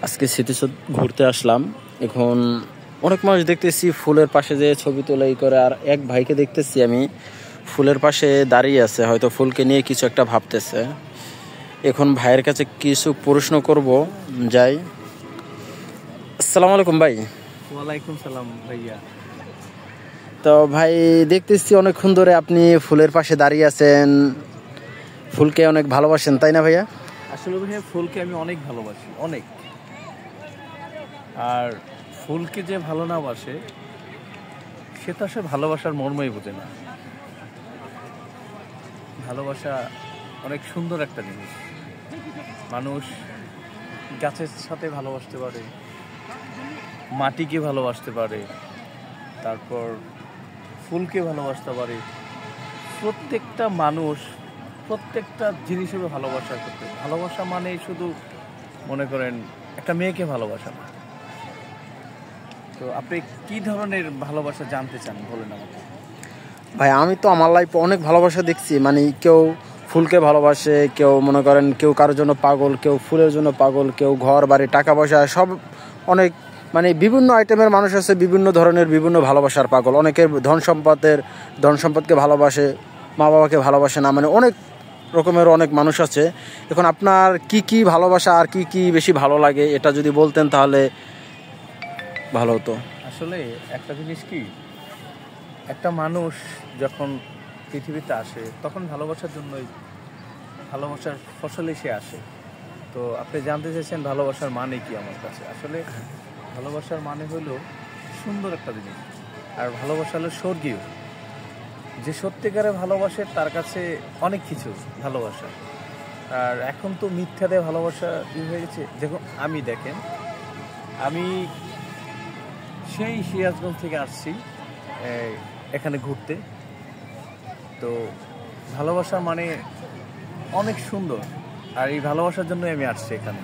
আজকে স্মৃতিসৌধ ঘুরতে আসলাম। এখন অনেক মানুষ দেখতেছি ফুলের পাশে যে ছবি তোলা করে, আর এক ভাইকে দেখতেছি আমি ফুলের পাশে দাঁড়িয়ে আছে, হয়তো ফুলকে নিয়ে কিছু একটা ভাবতেছে। এখন ভাইয়ের কাছে কিছু প্রশ্ন করব, যাই। আসসালামু আলাইকুম ভাই। ওয়ালাইকুম সালাম ভাইয়া। তো ভাই দেখতেছি অনেকক্ষণ ধরে আপনি ফুলের পাশে দাঁড়িয়ে আছেন, ফুলকে অনেক ভালোবাসেন তাই না ভাইয়া? আসলে ভাইয়া ফুলকে আমি অনেক ভালোবাসি, অনেক। আর ফুলকে যে ভালো না বাসে সে তো আসলে ভালোবাসার মর্মই বোঝে না। ভালোবাসা অনেক সুন্দর একটা জিনিস। মানুষ গাছের সাথে ভালোবাসতে পারে, মাটিকে ভালোবাসতে পারে, তারপর ফুলকে ভালোবাসতে পারে। প্রত্যেকটা মানুষ প্রত্যেকটা জিনিসের ভালোবাসা করতে, ভালোবাসা মানে শুধু মনে করেন একটা মেয়েকে ভালোবাসা না। তো আপনি কি ধরনের ভালোবাসা জানতে চান বলেন আমাকে। ভাই আমি তো আমার লাইফে অনেক ভালোবাসা দেখছি, মানে কেউ ফুলকে ভালোবাসে, কেউ মনে করেন কেউ কারোর জন্য পাগল, কেউ ফুলের জন্য পাগল, কেউ ঘর বাড়ি টাকা পয়সা সব অনেক, মানে বিভিন্ন আইটেমের মানুষ আছে, বিভিন্ন ধরনের বিভিন্ন ভালোবাসার পাগল। অনেকের ধন সম্পদকে ভালোবাসে, মা বাবাকে ভালোবাসে না, মানে অনেক রকমের অনেক মানুষ আছে। এখন আপনার কি কি ভালোবাসা আর কি কি বেশি ভালো লাগে এটা যদি বলতেন তাহলে ভালো হতো। আসলে একটা জিনিস কি, একটা মানুষ যখন পৃথিবীতে আসে তখন ভালোবাসার জন্যই, ভালোবাসার ফসলে সে আসে। তো আপনি জানতে চাইছেন ভালোবাসার মানে কি আমার কাছে। আসলে ভালোবাসার মানে হলো সুন্দর একটা জিনিস, আর ভালোবাসা হলো স্বর্গীয়। যে সত্যিকারে ভালোবাসে তার কাছে অনেক কিছু ভালোবাসা। আর এখন তো মিথ্যা দিয়ে ভালোবাসা হয়ে গেছে। দেখুন আমি দেখেন, আমি সেই সিরাজগঞ্জ থেকে আসছি এখানে ঘুরতে। তো ভালোবাসা মানে অনেক সুন্দর, আর এই ভালোবাসার জন্য আমি আসছি এখানে।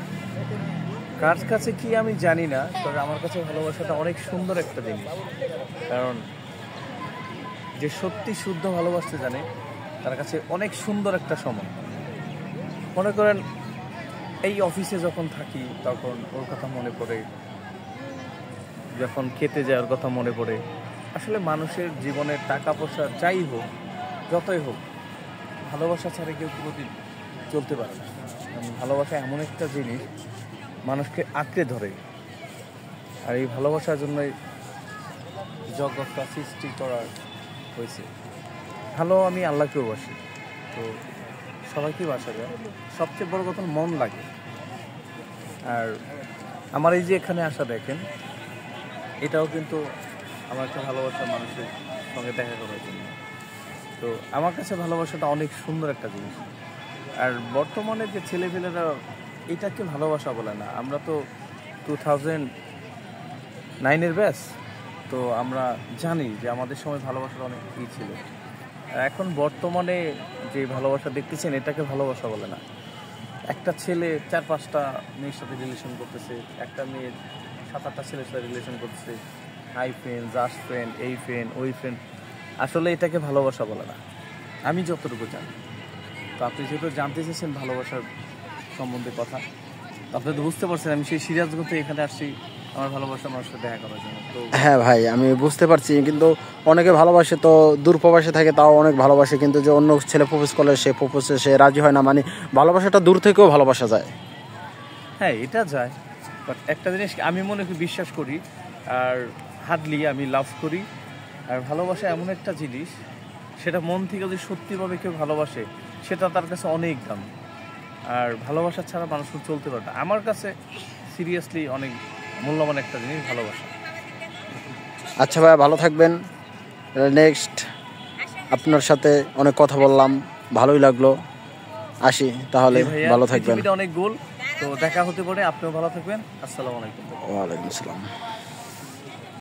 কার কাছে কি আমি জানি না, তবে আমার কাছে ভালোবাসাটা অনেক সুন্দর একটা জিনিস। কারণ যে সত্যি শুদ্ধ ভালোবাসতে জানে তার কাছে অনেক সুন্দর একটা সময়। মনে করেন এই অফিসে যখন থাকি তখন ওর কথা মনে পড়ে, যখন খেতে যাওয়ার কথা মনে পড়ে। আসলে মানুষের জীবনে টাকা পয়সা যাই হোক, যতই হোক, ভালোবাসা ছাড়া কেউ কোনোদিন চলতে পারে না। ভালোবাসা এমন একটা জিনিস মানুষকে আঁকড়ে ধরে। আর এই ভালোবাসার জন্যই জগৎটা সৃষ্টি করা হয়েছে। ভালো আমি আল্লাহকেও বাসি, তো সবাইকেই বাসা যায়। সবচেয়ে বড় কথা মন লাগে। আর আমার এই যে এখানে আসা দেখেন, এটাও কিন্তু আমার একটা ভালোবাসার মানুষের সঙ্গে দেখা করার জন্য। তো আমার কাছে ভালোবাসাটা অনেক সুন্দর একটা জিনিস। আর বর্তমানে যে ছেলেপেলেরা এটাকে ভালোবাসা বলে না। আমরা তো 2009-এর ব্যাচ, তো আমরা জানি যে আমাদের সময় ভালোবাসার অনেক কী ছিল। আর এখন বর্তমানে যে ভালোবাসা দেখতেছেন এটাকে ভালোবাসা বলে না। একটা ছেলে 4-5টা মেয়ের সাথে রিলেশন করতেছে, একটা মেয়ের 7-8টা ছেলের সাথে রিলেশন করতেছে, হাই ফ্রেন্ড, জাস্ট ফ্রেন্ড, এই ফ্রেন্ড, ওই ফ্রেন্ড। আসলে এটাকে ভালোবাসা বলে না, আমি যতটুকু জানি। তো আপনি যেহেতু জানতে চেয়েছেন ভালোবাসার সম্বন্ধে কথা, আপনি তো বুঝতে পারছেন আমি সেই সিরাজগঞ্জ থেকে এখানে আসছি আমার ভালোবাসার মানুষের সাথে দেখা করার জন্য। তো হ্যাঁ ভাই আমি বুঝতে পারছি, কিন্তু অনেকে ভালোবাসে তো দূর প্রবাসে থাকে, তাও অনেক ভালোবাসে, কিন্তু যে অন্য ছেলে প্রপোজ করলে সে প্রপোজে সে রাজি হয় না, মানে ভালোবাসাটা দূর থেকেও ভালোবাসা যায়। হ্যাঁ এটা যায়, বাট একটা জিনিস আমি মনে করি, বিশ্বাস করি, আর হার্ডলি আমি লাভ করি। আর ভালোবাসা এমন একটা জিনিস, সেটা মন থেকে যদি সত্যিভাবে কেউ ভালোবাসে সেটা তার কাছে অনেক দাম। আর ভালোবাসা ছাড়া মানুষ চলতে পারে না। আমার কাছে সিরিয়াসলি অনেক মূল্যবান একটা জিনিস ভালোবাসা। আচ্ছা ভাই ভালো থাকবেন। নেক্সট আপনার সাথে অনেক কথা বললাম, ভালোই লাগলো। আসি তাহলে, ভালো থাকবেন। অনেক গোল, তো দেখা হতে পারে। আপনিও ভালো থাকবেন। আসসালামু আলাইকুম। ওয়ালাইকুম আসসালাম।